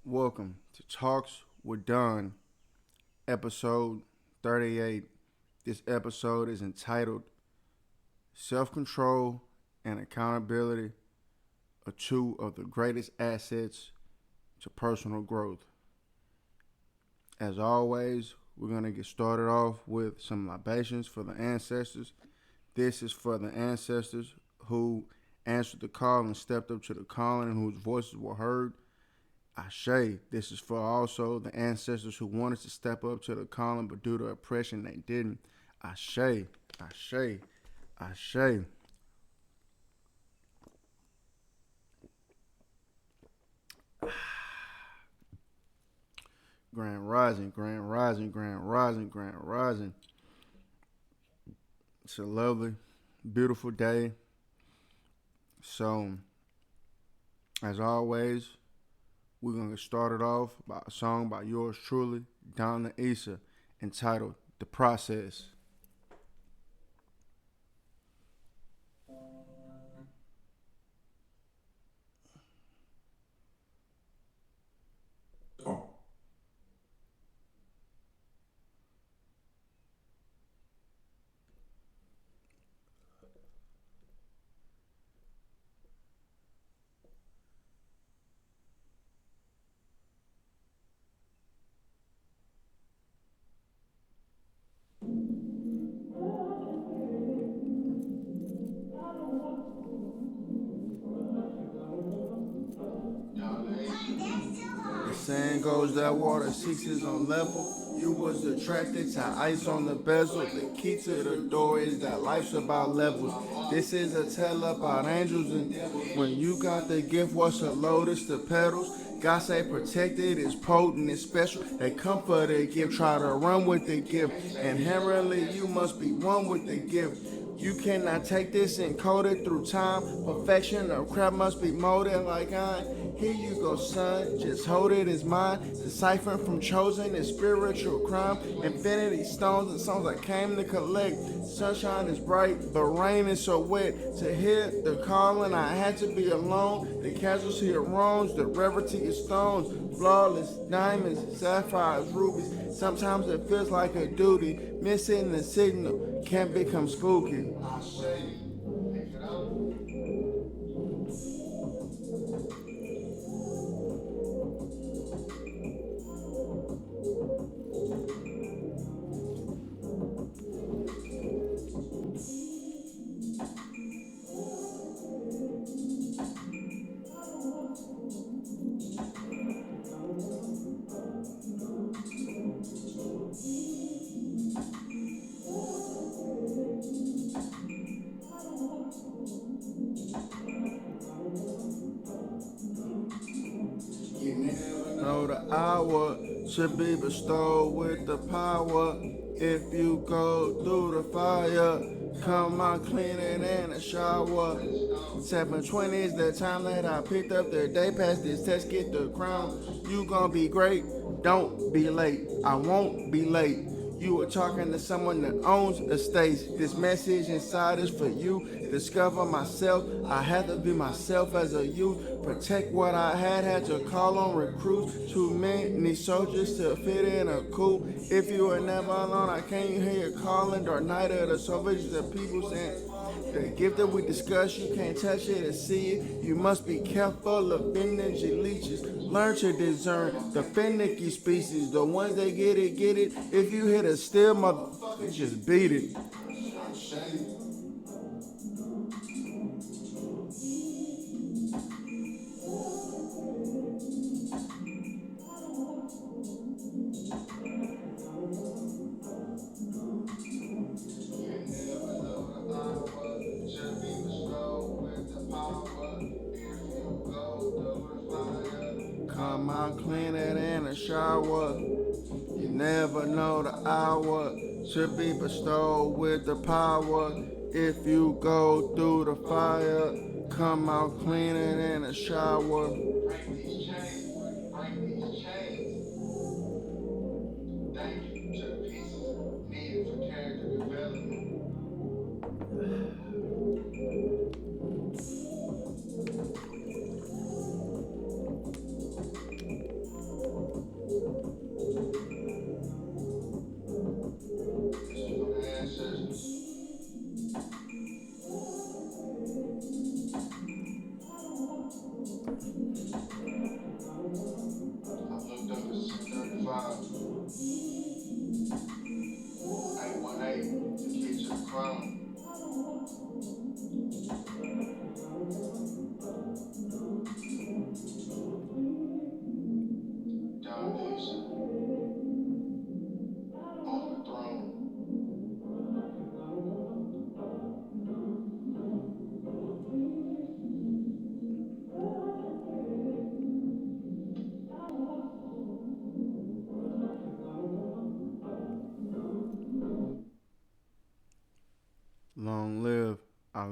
Welcome to Talks with Don, episode 38. This episode is entitled Self Control and Accountability are two of the greatest assets to personal growth. As always, we're going to get started off with some libations for the ancestors. This is for the ancestors who answered the call and stepped up to the calling and whose voices were heard. Ashe, this is for also the ancestors who wanted to step up to the calling, but due to oppression, they didn't. Ashe, Ashe, Ashe. Grand Rising, Grand Rising, Grand Rising, Grand Rising. It's a lovely, beautiful day. So, as always, we're going to get started off by a song by yours truly, Donna Issa, entitled The Process. The saying goes that water seeks its own level. You was attracted to ice on the bezel. The key to the door is that life's about levels. This is a tale about angels and devils. When you got the gift, what's a lotus? The petals. God say protected, it's potent, it's special. They come for the gift, try to run with the gift. Inherently, you must be one with the gift. You cannot take this and code it through time. Perfection of crap must be molded like iron. Here you go, son, just hold it as mine. Deciphering from chosen is spiritual crime. Infinity stones and songs I came to collect. Sunshine is bright, but rain is so wet. To hear the calling, I had to be alone. The casualty of wrongs, the rarity of stones. Flawless diamonds, sapphires, rubies. Sometimes it feels like a duty. Missing the signal can become spooky. You never know the hour should be bestowed with the power. If you go through the fire, come out cleaner than a shower. 720 is the time that I picked up the day past this test, get the crown. You gon' be great, don't be late. I won't be late. You are talking to someone that owns estates. This message inside is for you. Discover myself. I had to be myself as a youth. Protect what I had to call on recruits. Too many soldiers to fit in a coup. If you were never alone, I can't hear you calling. Dark night of the salvation the people saying. The gift that we discuss, you can't touch it or see it. You must be careful of energy leeches. Learn to discern the finicky species. The ones that get it, get it. If you hit a still motherfucker, just beat it. Come out cleaner than a shower. You never know the hour should be bestowed with the power. If you go through the fire, come out cleaner than a shower. Break these chains, break these chains. Thank you to the pieces needed for character development.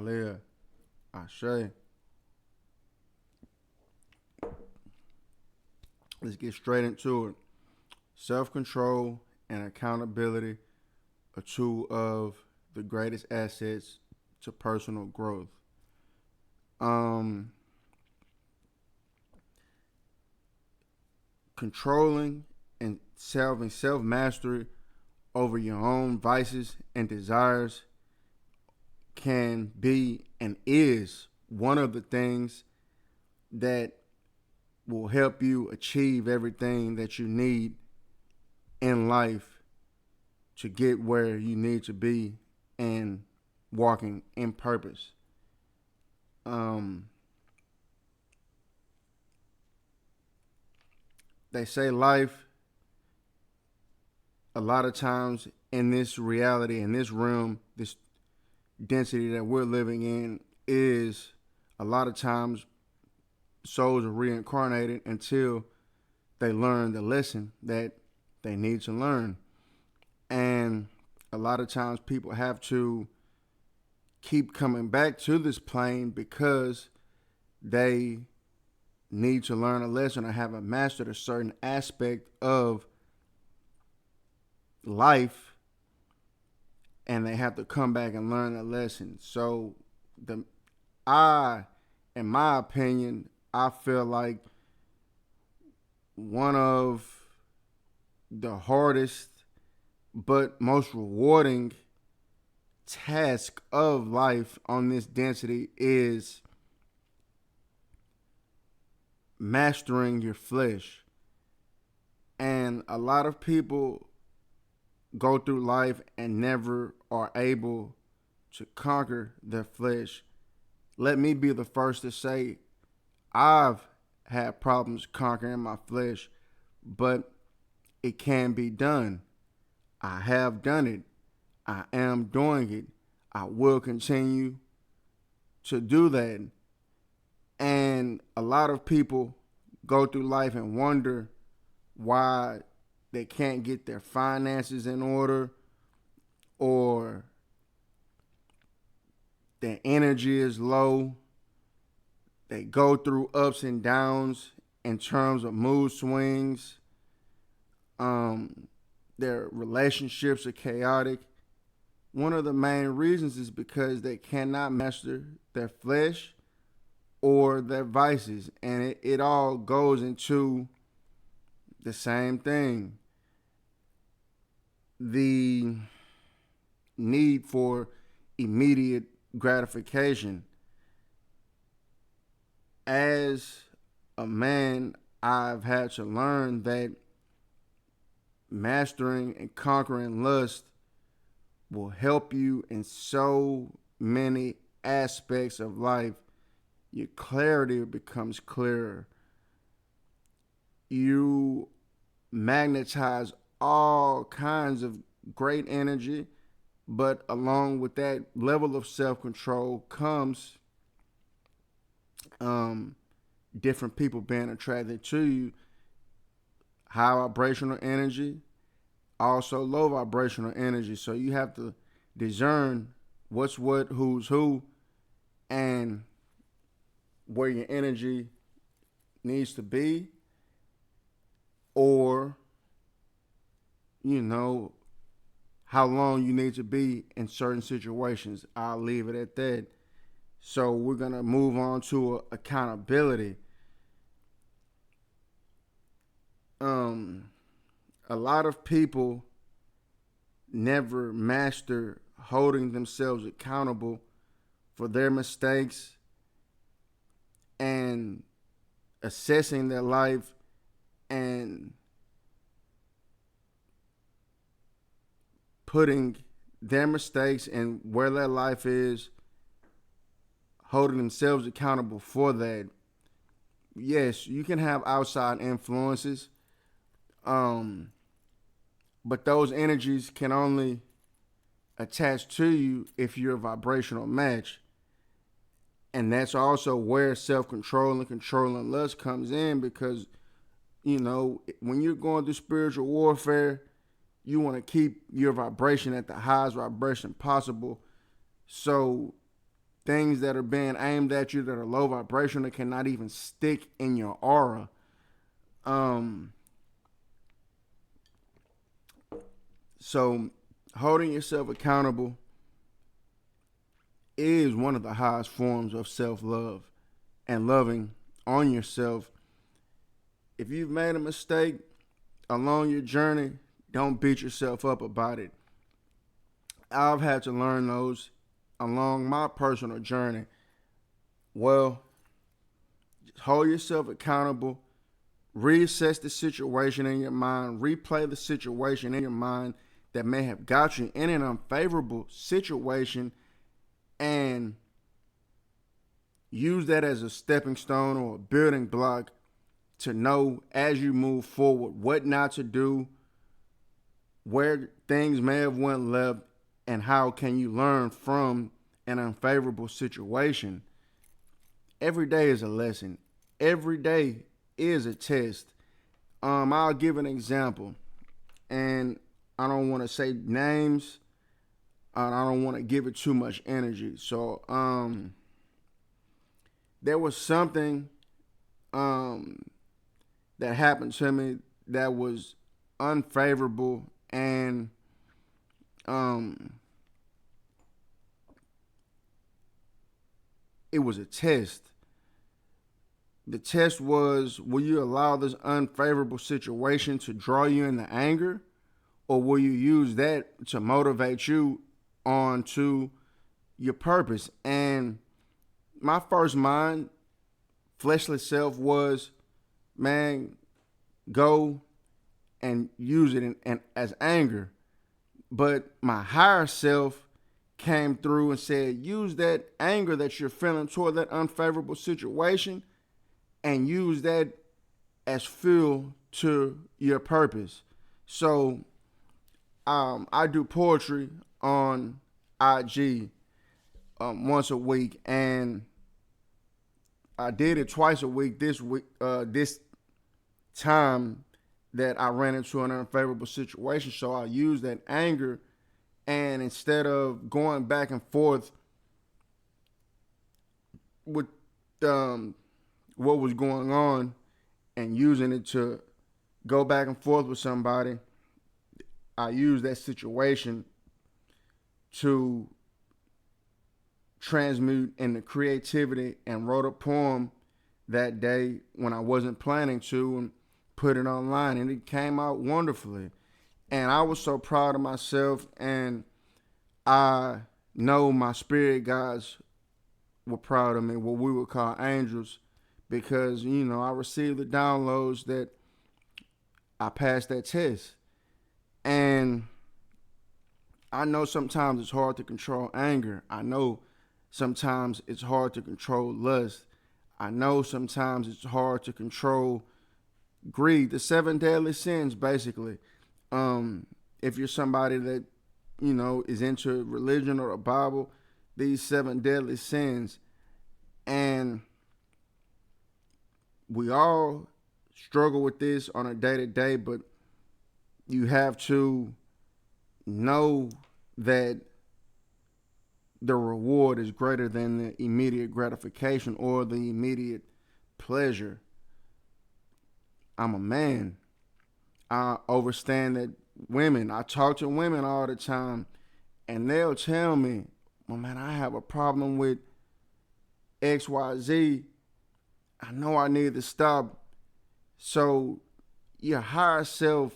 live. Ashe. Let's get straight into it. Self-control and accountability are two of the greatest assets to personal growth. Um, Controlling and self mastery over your own vices and desires can be and is one of the things that will help you achieve everything that you need in life to get where you need to be and walking in purpose. They say life, a lot of times in this reality, in this realm, this density that we're living in, is a lot of times souls are reincarnated until they learn the lesson that they need to learn. And a lot of times people have to keep coming back to this plane because they need to learn a lesson or haven't mastered a certain aspect of life, and they have to come back and learn a lesson. So in my opinion, I feel like one of the hardest but most rewarding task of life on this density is mastering your flesh. And a lot of people go through life and never are able to conquer their flesh. Let me be the first to say I've had problems conquering my flesh, but it can be done. I have done it. I am doing it. I will continue to do that. And a lot of people go through life and wonder why they can't get their finances in order, or their energy is low. They go through ups and downs in terms of mood swings. Their relationships are chaotic. One of the main reasons is because they cannot master their flesh or their vices. And it all goes into the same thing. The need for immediate gratification. As a man, I've had to learn that mastering and conquering lust will help you in so many aspects of life. Your clarity becomes clearer. You magnetize all kinds of great energy, but along with that level of self-control comes different people being attracted to you. High vibrational energy, also low vibrational energy. So you have to discern what's what, who's who, and where your energy needs to be, or, how long you need to be in certain situations. I'll leave it at that. So we're going to move on to accountability. A lot of people never master holding themselves accountable for their mistakes and assessing their life and putting their mistakes and where their life is, holding themselves accountable for that. Yes, you can have outside influences, but those energies can only attach to you if you're a vibrational match. And that's also where self-control and controlling lust comes in, because, when you're going through spiritual warfare, you want to keep your vibration at the highest vibration possible. So things that are being aimed at you that are low vibration that cannot even stick in your aura. So holding yourself accountable is one of the highest forms of self-love and loving on yourself. If you've made a mistake along your journey, don't beat yourself up about it. I've had to learn those along my personal journey. Well, just hold yourself accountable, reassess the situation in your mind, replay the situation in your mind that may have got you in an unfavorable situation, and use that as a stepping stone or a building block to know as you move forward what not to do, where things may have went left, and how can you learn from an unfavorable situation. Every day is a lesson. Every day is a test. I'll give an example, and I don't want to say names, and I don't want to give it too much energy. So, there was something that happened to me that was unfavorable, and it was a test. The test was, will you allow this unfavorable situation to draw you into anger, or will you use that to motivate you on to your purpose? And my first mind, fleshly self, was, man, go and use it as anger. But my higher self came through and said, use that anger that you're feeling toward that unfavorable situation and use that as fuel to your purpose. So I do poetry on IG once a week, and I did it twice a week this week. This time that I ran into an unfavorable situation, so I used that anger, and instead of going back and forth with what was going on and using it to go back and forth with somebody, I used that situation to transmute into creativity and wrote a poem that day when I wasn't planning to, and put it online, and it came out wonderfully. And I was so proud of myself, and I know my spirit guides were proud of me, what we would call angels, because, I received the downloads that I passed that test. And I know sometimes it's hard to control anger. I know sometimes it's hard to control lust. I know sometimes it's hard to control greed, the 7 deadly sins, basically. If you're somebody that, is into religion or the Bible, these 7 deadly sins. And we all struggle with this on a day-to-day, but you have to know that the reward is greater than the immediate gratification or the immediate pleasure. I'm a man. I understand that I talk to women all the time, and they'll tell me, well, man, I have a problem with XYZ. I know I need to stop. So your higher self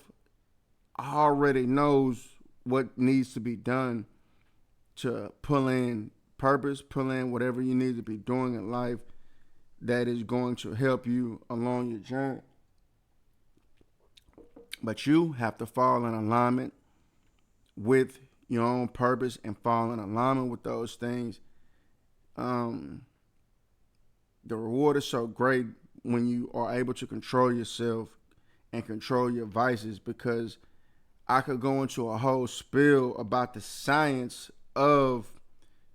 already knows what needs to be done to pull in purpose, pull in whatever you need to be doing in life that is going to help you along your journey. But you have to fall in alignment with your own purpose and fall in alignment with those things. The reward is so great when you are able to control yourself and control your vices, because I could go into a whole spiel about the science of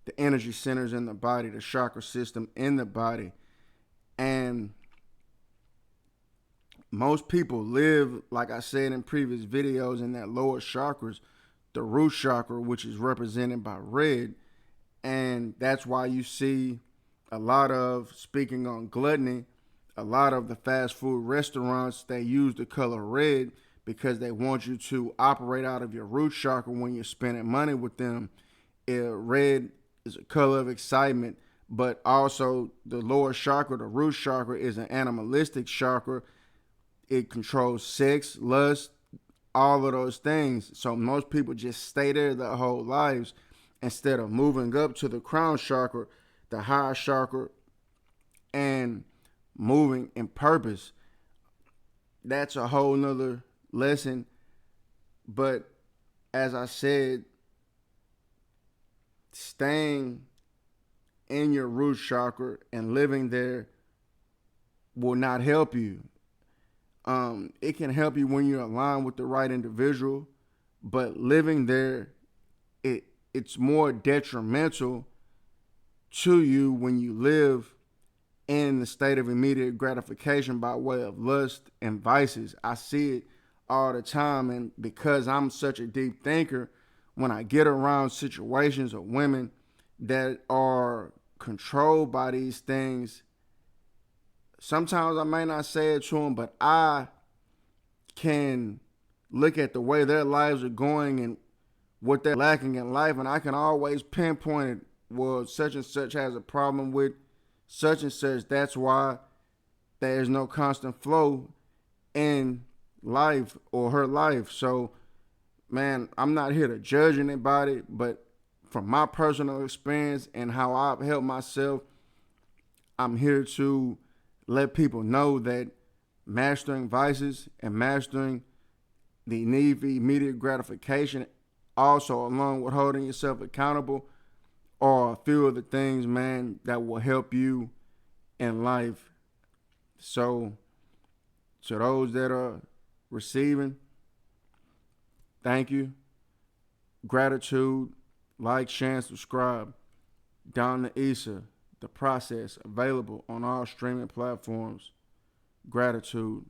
the energy centers in the body, the chakra system in the body. And most people live, like I said in previous videos, in that lower chakras, the root chakra, which is represented by red. And that's why you see a lot of, speaking on gluttony, a lot of the fast food restaurants, they use the color red because they want you to operate out of your root chakra when you're spending money with them. Red is a color of excitement, but also the lower chakra, the root chakra, is an animalistic chakra. It controls sex, lust, all of those things. So most people just stay there their whole lives instead of moving up to the crown chakra, the higher chakra, and moving in purpose. That's a whole nother lesson. But as I said, staying in your root chakra and living there will not help you. It can help you when you're aligned with the right individual, but living there, it's more detrimental to you when you live in the state of immediate gratification by way of lust and vices. I see it all the time, and because I'm such a deep thinker, when I get around situations of women that are controlled by these things, sometimes I may not say it to them, but I can look at the way their lives are going and what they're lacking in life, and I can always pinpoint it. Well, such and such has a problem with such and such. That's why there's no constant flow in life or her life. So, man, I'm not here to judge anybody, but from my personal experience and how I've helped myself, I'm here to let people know that mastering vices and mastering the need for immediate gratification, also along with holding yourself accountable, are a few of the things, man, that will help you in life. So, to those that are receiving, thank you. Gratitude. Like, share, and subscribe. Down to Issa, the process, available on all streaming platforms. Gratitude.